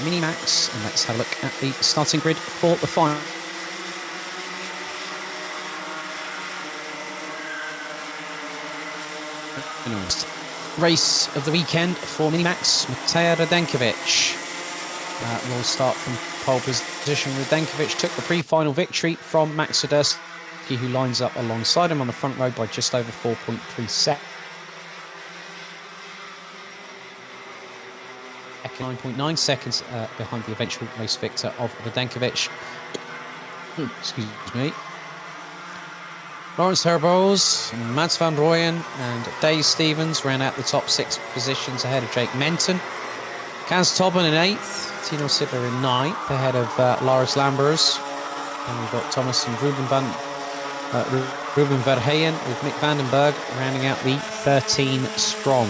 Minimax, and let's have a look at the starting grid for the final. Race of the weekend for Minimax, Matej Radenkovic. Will start from pole position. Radenkovic took the pre-final victory from Max Swiderski, who lines up alongside him on the front row by just over 4.3 seconds. 9.9 seconds behind the eventual race victor of Radenkovic. Excuse me. Laurens Herboz, Mats van Rooyen and Dave Stevens ran out the top 6 positions ahead of Jake Menton. Kaz Tobben in 8th, Tino Sidler in 9th, ahead of Lars Lambers. And we've got Thomas and Ruben Verheyen with Mick Vandenberg rounding out the 13 strong.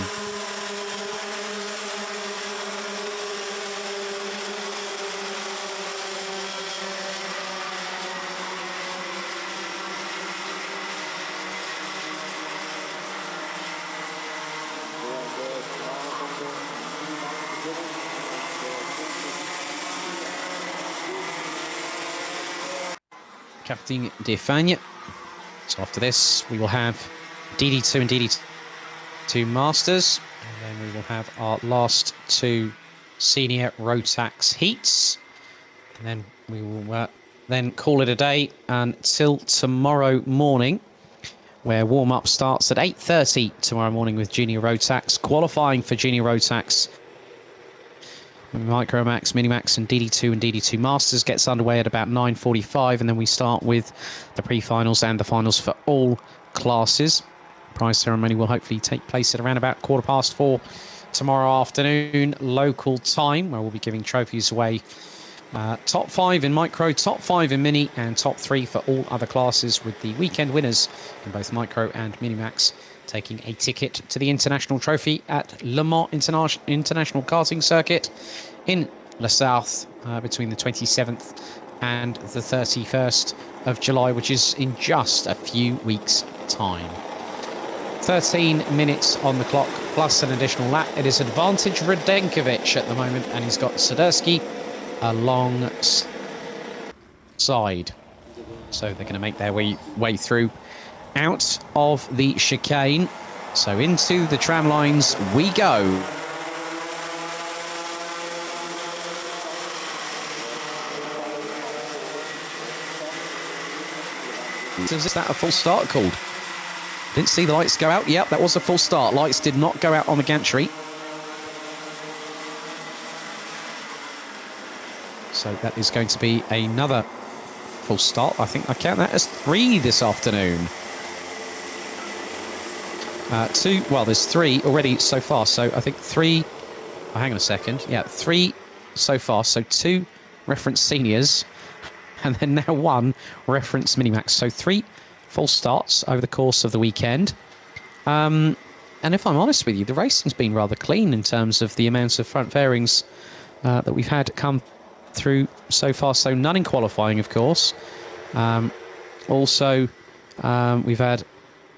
Captain Defagna. So after this, we will have DD2 and DD2 Masters, and then we will have our last 2 senior Rotax heats, and then we will then call it a day until tomorrow morning, where warm-up starts at 8:30 tomorrow morning with Junior Rotax. Qualifying for Junior Rotax, Micromax, Minimax and DD2 and DD2 Masters gets underway at about 9:45, and then we start with the pre-finals and the finals for all classes. Prize ceremony will hopefully take place at around about 4:15 tomorrow afternoon local time, where we'll be giving trophies away. Top 5 in Micro, top 5 in Mini and top 3 for all other classes, with the weekend winners in both Micro and Minimax taking a ticket to the International Trophy at Le Mans International Karting Circuit in La South between the 27th and the 31st of July, which is in just a few weeks' time. 13 minutes on the clock, plus an additional lap. It is advantage Radenkovic at the moment, and he's got Swiderski alongside. So they're going to make their way through out of the chicane. So into the tram lines we go. Is that a full start called? Didn't see the lights go out. Yep, that was a full start. Lights did not go out on the gantry. So that is going to be another full start. I think I count that as 3 this afternoon. 2, well, there's 3 already so far. So I think 3, oh, hang on a second. Yeah, 3 so far. So 2 reference seniors, and then now 1 reference Minimax. So 3 full starts over the course of the weekend. And if I'm honest with you, the racing's been rather clean in terms of the amount of front fairings that we've had come through so far. So none in qualifying, of course. Also, we've had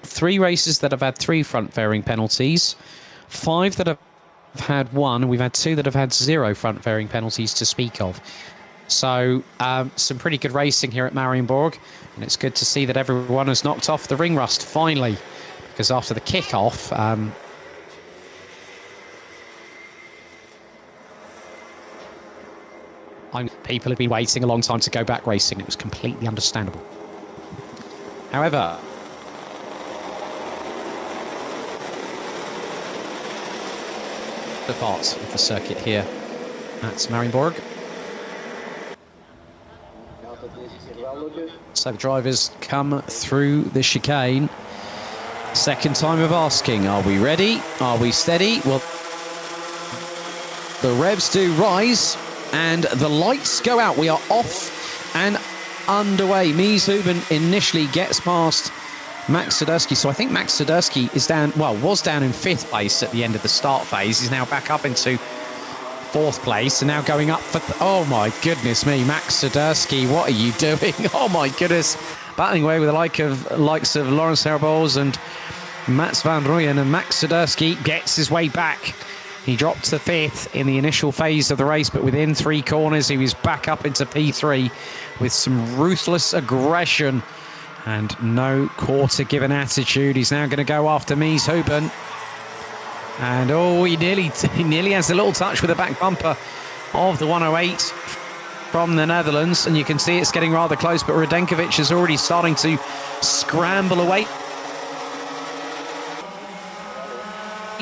3 races that have had 3 front fairing penalties, 5 that have had 1, and we've had 2 that have had 0 front fairing penalties to speak of. So some pretty good racing here at Mariembourg, and it's good to see that everyone has knocked off the ring rust finally, because after the kick-off, people have been waiting a long time to go back racing. It was completely understandable. However, the parts of the circuit here at Mariembourg. So the drivers come through the chicane. Second time of asking, are we ready? Are we steady? Well, the revs do rise and the lights go out. We are off and underway. Mies Huben initially gets past Max Swiderski. So I think Max Swiderski is down, well, was down in 5th place at the end of the start phase. He's now back up into 4th place and now going up for, oh my goodness me, Max Swiderski, what are you doing? Oh my goodness. Battling away with the likes of Laurens Herboz and Mats van Rooyen, and Max Swiderski gets his way back He dropped to 5th in the initial phase of the race, but within 3 corners, he was back up into P3 with some ruthless aggression and no quarter-given attitude. He's now going to go after Mies Hooben. And he nearly has a little touch with the back bumper of the 108 from the Netherlands, and you can see it's getting rather close, but Radenkovic is already starting to scramble away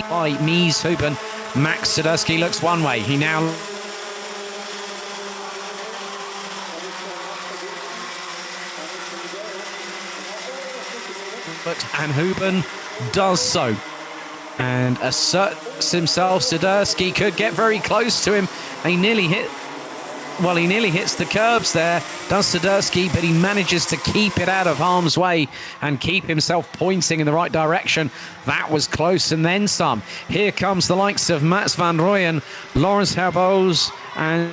by Mies Hooben. Max Sadurski looks one way. He now looks, and Hooben does so and asserts himself. Sadurski could get very close to him. He nearly hits the curbs there, does Sadurski, but he manages to keep it out of harm's way and keep himself pointing in the right direction. That was close and then some. Here comes the likes of Mats van Rooyen, Lawrence Herboz and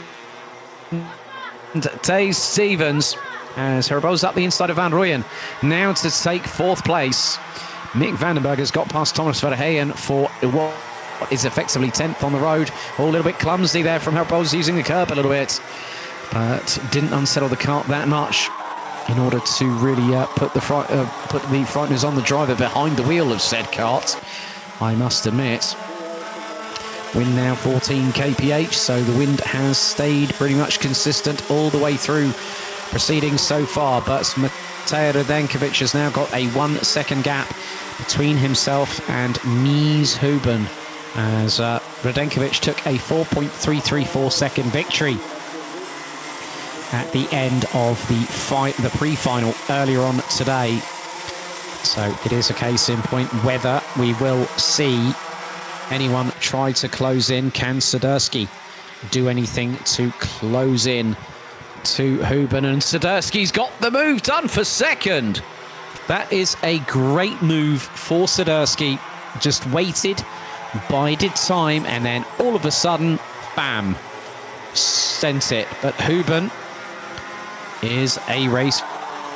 Thijs Stevens, as Herboz up the inside of van Rooyen, now to take 4th place. Mick Vandenberg has got past Thomas Verheyen for what is effectively 10th on the road. A little bit clumsy there from Herboz, using the curb a little bit, but didn't unsettle the cart that much in order to really put the frighteners on the driver behind the wheel of said cart, I must admit. Wind now 14 kph, so the wind has stayed pretty much consistent all the way through proceedings so far, but Matej Radenkovic has now got a 1 second gap between himself and Mies Hooben, as Radenkovic took a 4.334 second victory at the end of the pre-final earlier on today. So it is a case in point whether we will see anyone try to close in. Can Sadurski do anything to close in to Hooben? And Sadurski's got the move done for 2nd. That is a great move for Sadurski. Just waited, bided time, and then all of a sudden, bam, sent it. But Hooben is a race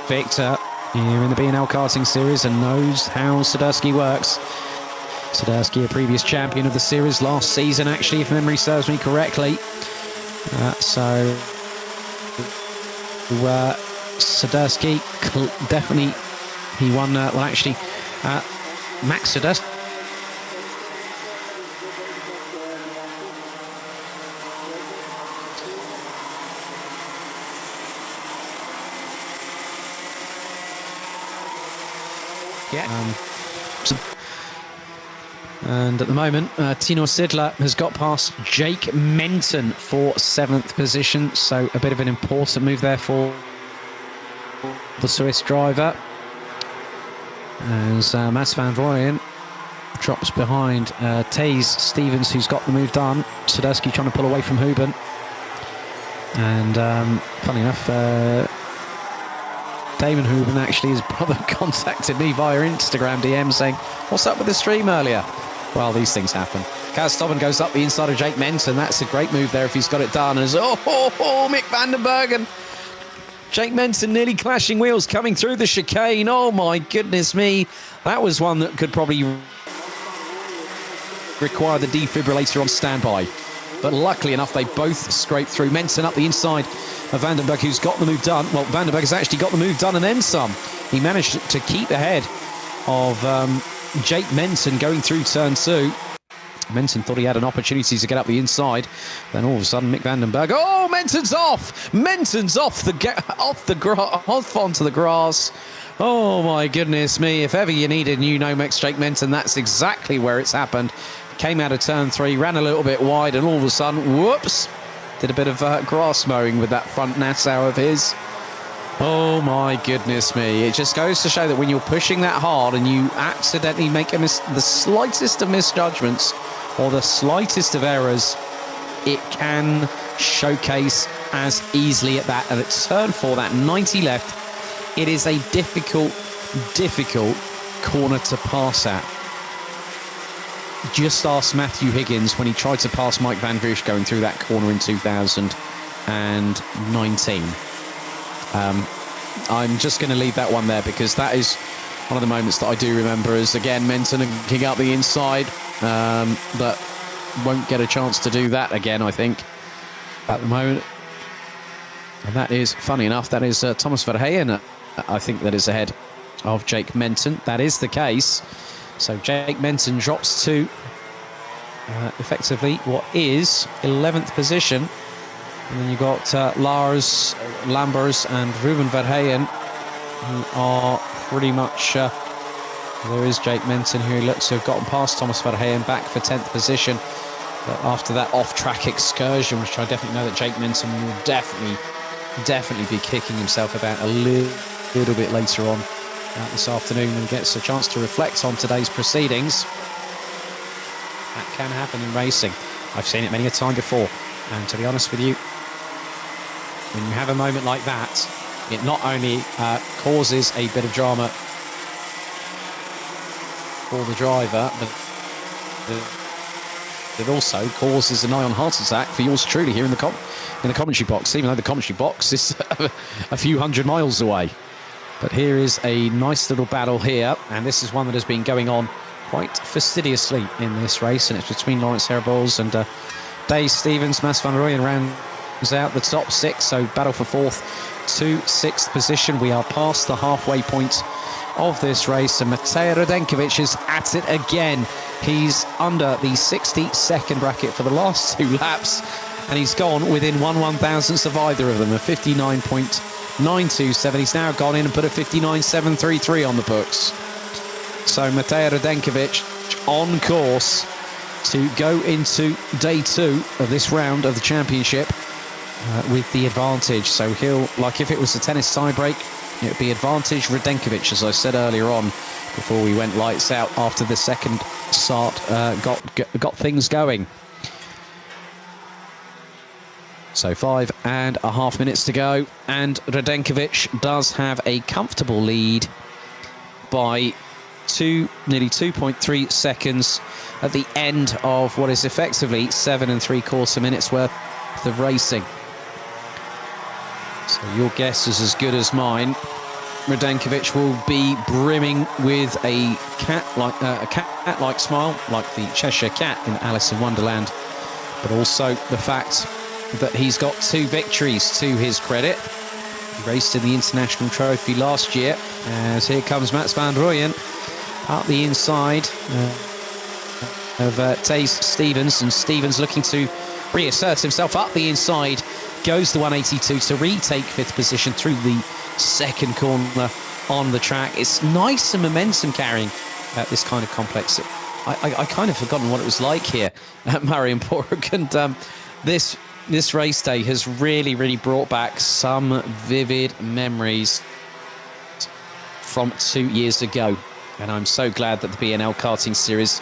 victor here in the BNL karting series and knows how Sadurski works. Sadurski, a previous champion of the series last season, actually, if memory serves me correctly. Sadurski definitely, he won, Max Sadurski. Yeah. And at the moment, Tino Sidler has got past Jake Menton for 7th position. So a bit of an important move there for the Swiss driver. As Mats van Rooyen drops behind Thijs Stevens, who's got the move done. Sadurski trying to pull away from Hooben. And funny enough, Damon Hooben, actually, his brother, contacted me via Instagram DM saying, "What's up with the stream earlier?" Well, these things happen. Kaz Tobin goes up the inside of Jake Menton. That's a great move there if he's got it done. And Mick Vandenberg and Jake Menton nearly clashing wheels coming through the chicane. Oh, my goodness me. That was one that could probably require the defibrillator on standby. But luckily enough, they both scraped through. Menton up the inside of Vandenberg, who's got the move done. Well, Vandenberg has actually got the move done and then some. He managed to keep ahead of Jake Menton going through turn 2. Menton thought he had an opportunity to get up the inside. Then all of a sudden, Mick Vandenberg. Oh, Menton's off! Menton's off onto the grass. Oh, my goodness me. If ever you needed new Nomex Jake Menton, that's exactly where it's happened. Came out of turn 3, ran a little bit wide, and all of a sudden, whoops, did a bit of grass mowing with that front Nassau of his. Oh my goodness me. It just goes to show that when you're pushing that hard and you accidentally make the slightest of misjudgments or the slightest of errors, it can showcase as easily at that. And at turn 4, that 90 left, it is a difficult corner to pass at. Just ask Matthew Higgins when he tried to pass Mike Van Vush going through that corner in 2019. I'm just going to leave that one there because that is one of the moments that I do remember as, again, Menton kicking up the inside. But won't get a chance to do that again, I think, at the moment. And that is, funny enough, that is Thomas Verheyen, I think, that is ahead of Jake Menton. That is the case. So Jake Menton drops to effectively what is 11th position. And then you've got Lars Lambers and Ruben Verheyen, who are pretty much... there is Jake Menton, who looks to have gotten past Thomas Verheyen, back for 10th position. But after that off-track excursion, which I definitely know that Jake Menton will definitely be kicking himself about a little bit later on this afternoon, when he gets a chance to reflect on today's proceedings. That can happen in racing. I've seen it many a time before. And to be honest with you, when you have a moment like that, it not only causes a bit of drama for the driver, but it also causes a nigh-on heart attack for yours truly here in the commentary box, even though the commentary box is a few hundred miles away. But here is a nice little battle here, and this is one that has been going on quite fastidiously in this race, and it's between Laurens Herbols and Dave Stevens. Mats van Rooyen rounds out the top six, so battle for 4th to 6th position. We are past the halfway point of this race, and Matej Radenkovic is at it again. He's under the 60-second bracket for the last 2 laps, and he's gone within 1/1000th of either of them, a 59.927. He's now gone in and put a 59.733 on the books. So Matej Radenkovic on course to go into day 2 of this round of the championship with the advantage. So he'll, like if it was a tennis tiebreak, it would be advantage Radenkovic, as I said earlier on before we went lights out, after the second start got things going. So 5.5 minutes to go, and Radenkovic does have a comfortable lead by nearly 2.3 seconds at the end of what is effectively 7 3/4 minutes worth of racing. So your guess is as good as mine. Radenkovic will be brimming with a cat-like smile, like the Cheshire Cat in Alice in Wonderland, but also the fact that he's got 2 victories to his credit. He raced in the International Trophy last year, as here comes Mats van Rooyen up the inside of Taze Stevens, and Stevens looking to reassert himself up the inside, goes the 182 to retake 5th position through the second corner on the track. It's nice and momentum carrying at this kind of complex. I kind of forgotten what it was like here at Mariembourg, and this race day has really brought back some vivid memories from 2 years ago, and I'm so glad that the BNL karting series,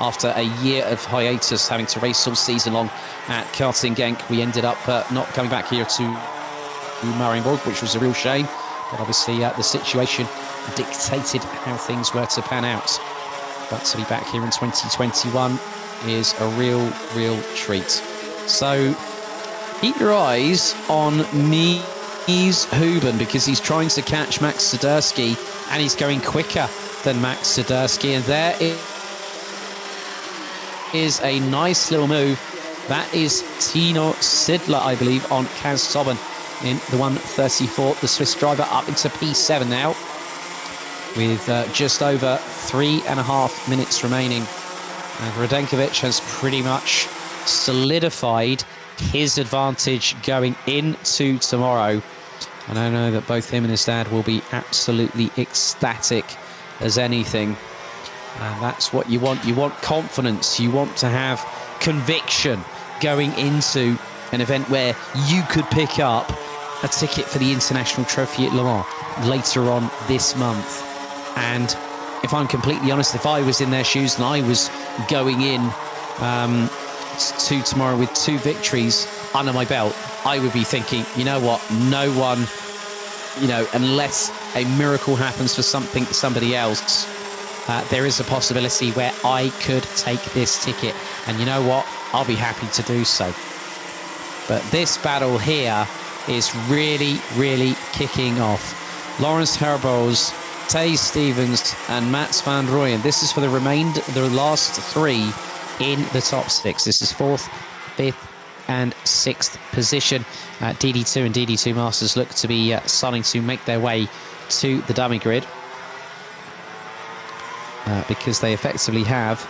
after a year of hiatus, having to race all season long at Karting Genk, we ended up not coming back here to Mariembourg, which was a real shame. But obviously the situation dictated how things were to pan out. But to be back here in 2021 is a real treat. So keep your eyes on Mies Huben, because he's trying to catch Max Swiderski, and he's going quicker than Max Swiderski, and there is a nice little move. That is Tino Sidler, I believe, on Kaz Tobin in the 134. The Swiss driver up into P7 now, with just over 3.5 minutes remaining. And Radenkovic has pretty much solidified his advantage going into tomorrow. And I know that both him and his dad will be absolutely ecstatic as anything. And that's what you want. You want confidence. You want to have conviction going into an event where you could pick up a ticket for the International Trophy at Le Mans later on this month. And if I'm completely honest, if I was in their shoes and I was going in to tomorrow with 2 victories under my belt, I would be thinking, you know what, no one, unless a miracle happens for somebody else, there is a possibility where I could take this ticket. And you know what? I'll be happy to do so. But this battle here is really kicking off. Laurens Herbols Tay Stevens and Mats van Rooyen. This is for the last three in the top six. This is 4th, 5th and 6th position. DD2 and DD2 Masters look to be starting to make their way to the dummy grid because they effectively have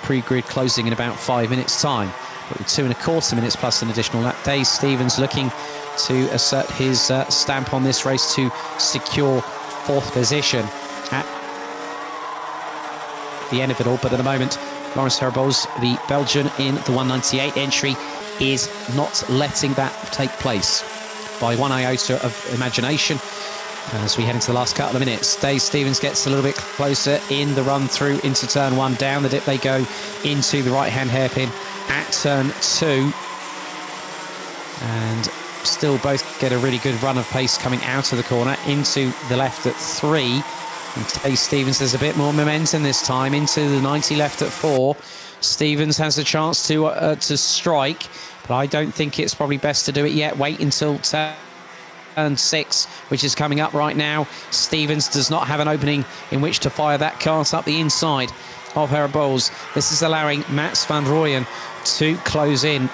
pre-grid closing in about 5 minutes time. But with 2¼ minutes plus an additional lap. Tay Stevens looking to assert his stamp on this race to secure 4th position at the end of it all. But at the moment, Laurens Herboz, the Belgian in the 198 entry, is not letting that take place by one iota of imagination. As we head into the last couple of minutes, Tay Stevens gets a little bit closer in the run through into turn 1. Down the dip they go into the right-hand hairpin at turn 2. And still both get a really good run of pace coming out of the corner into the left at 3. And Tay Stevens has a bit more momentum this time into the 90 left at 4. Stevens has a chance to strike, but I don't think it's probably best to do it yet. Wait until turn 6, which is coming up right now. Stevens does not have an opening in which to fire that cart up the inside of Herboz. This is allowing Mats van Rooyen to close in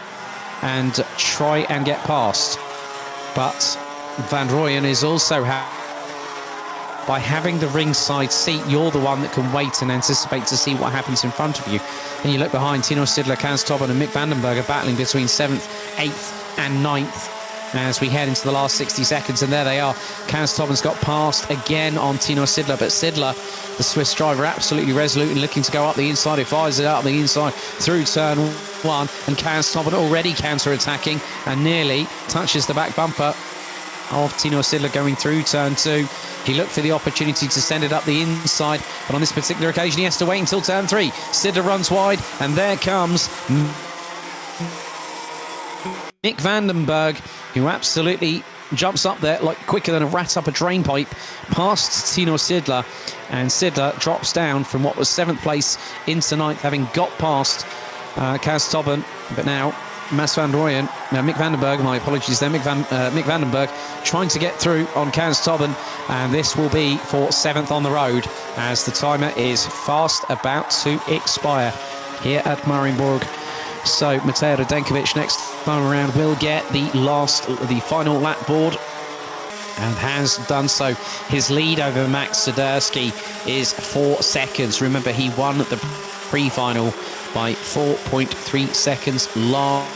and try and get past. But Van Rooyen is also by having the ringside seat, you're the one that can wait and anticipate to see what happens in front of you. And you look behind, Tino Sidler, Kans Tobben and Mick Vandenberg are battling between 7th, 8th and 9th as we head into the last 60 seconds. And there they are. Kans Tobben's got past again on Tino Sidler, but Sidler, the Swiss driver, absolutely resolute and looking to go up the inside. He fires it up the inside through turn 1, and Kans Tobben already counter-attacking and nearly touches the back bumper of Tino Sidler going through turn 2. He looked for the opportunity to send it up the inside, but on this particular occasion he has to wait until turn 3. Sidler runs wide, and there comes Mick Vandenberg, who absolutely jumps up there like quicker than a rat up a drain pipe past Tino Sidler, and Sidler drops down from what was 7th place into 9th, having got past Kans Tobben. But now Mats van Rooyen, Mick Vandenberg, my apologies there, Mick Vandenberg trying to get through on Kans Tobben, and this will be for 7th on the road as the timer is fast about to expire here at Mariembourg. So Matej Radenkovic next time around will get the final lap board, and has done so. His lead over Max Swiderski is 4 seconds. Remember, he won the pre-final by 4.3 seconds long.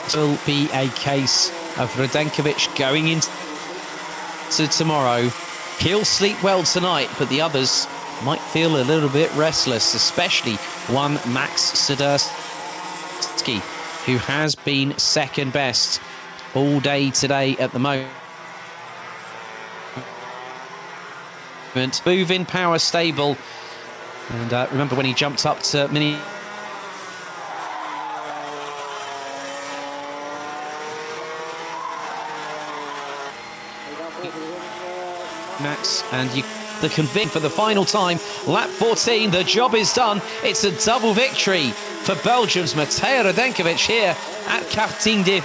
It will be a case of Radenkovic going into tomorrow. He'll sleep well tonight, but the others might feel a little bit restless, especially one Max Swiderski, who has been second best all day today at the moment. Move-in power stable, and remember when he jumped up to mini Max, and the convict for the final time, lap 14, the job is done. It's a double victory for Belgium's Matej Radenkovic here at Karting de.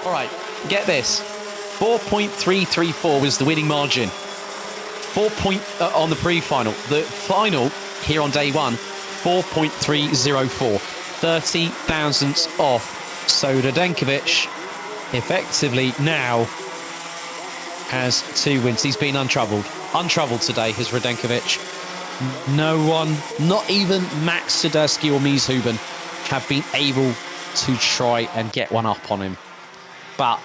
All right, get this. 4.334 was the winning margin. On the pre-final. The final here on day 1, 4.304. 30 thousandths off. So Radenkovic effectively now has 2 wins. He's been untroubled. Untroubled today, has Radenkovic. No one, not even Max Swiderski or Mies Huben, have been able to try and get one up on him. But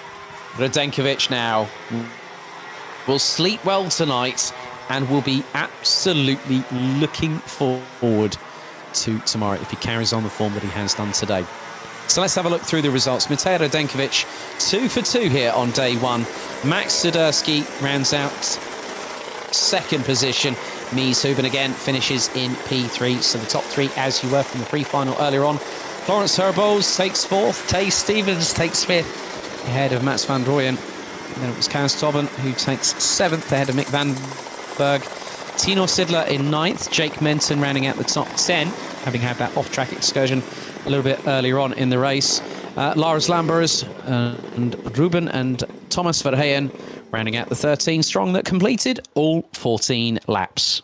Radenkovic now will sleep well tonight and will be absolutely looking forward to tomorrow if he carries on the form that he has done today. So let's have a look through the results. Matej Radenkovic, 2 for 2 here on day 1. Max Swiderski rounds out 2nd position. Mies Huben again finishes in P3. So the top 3 as you were from the pre-final earlier on. Laurens Herboz takes 4th. Tay Stevens takes 5th ahead of Mats van Rooyen. And then it was Kans Tobben who takes 7th ahead of Mick Vandenberg. Tino Sidler in 9th. Jake Menton rounding out the top 10, having had that off-track excursion a little bit earlier on in the race. Lars Lambers and Ruben and Thomas Verheyen rounding out the 13 strong that completed all 14 laps.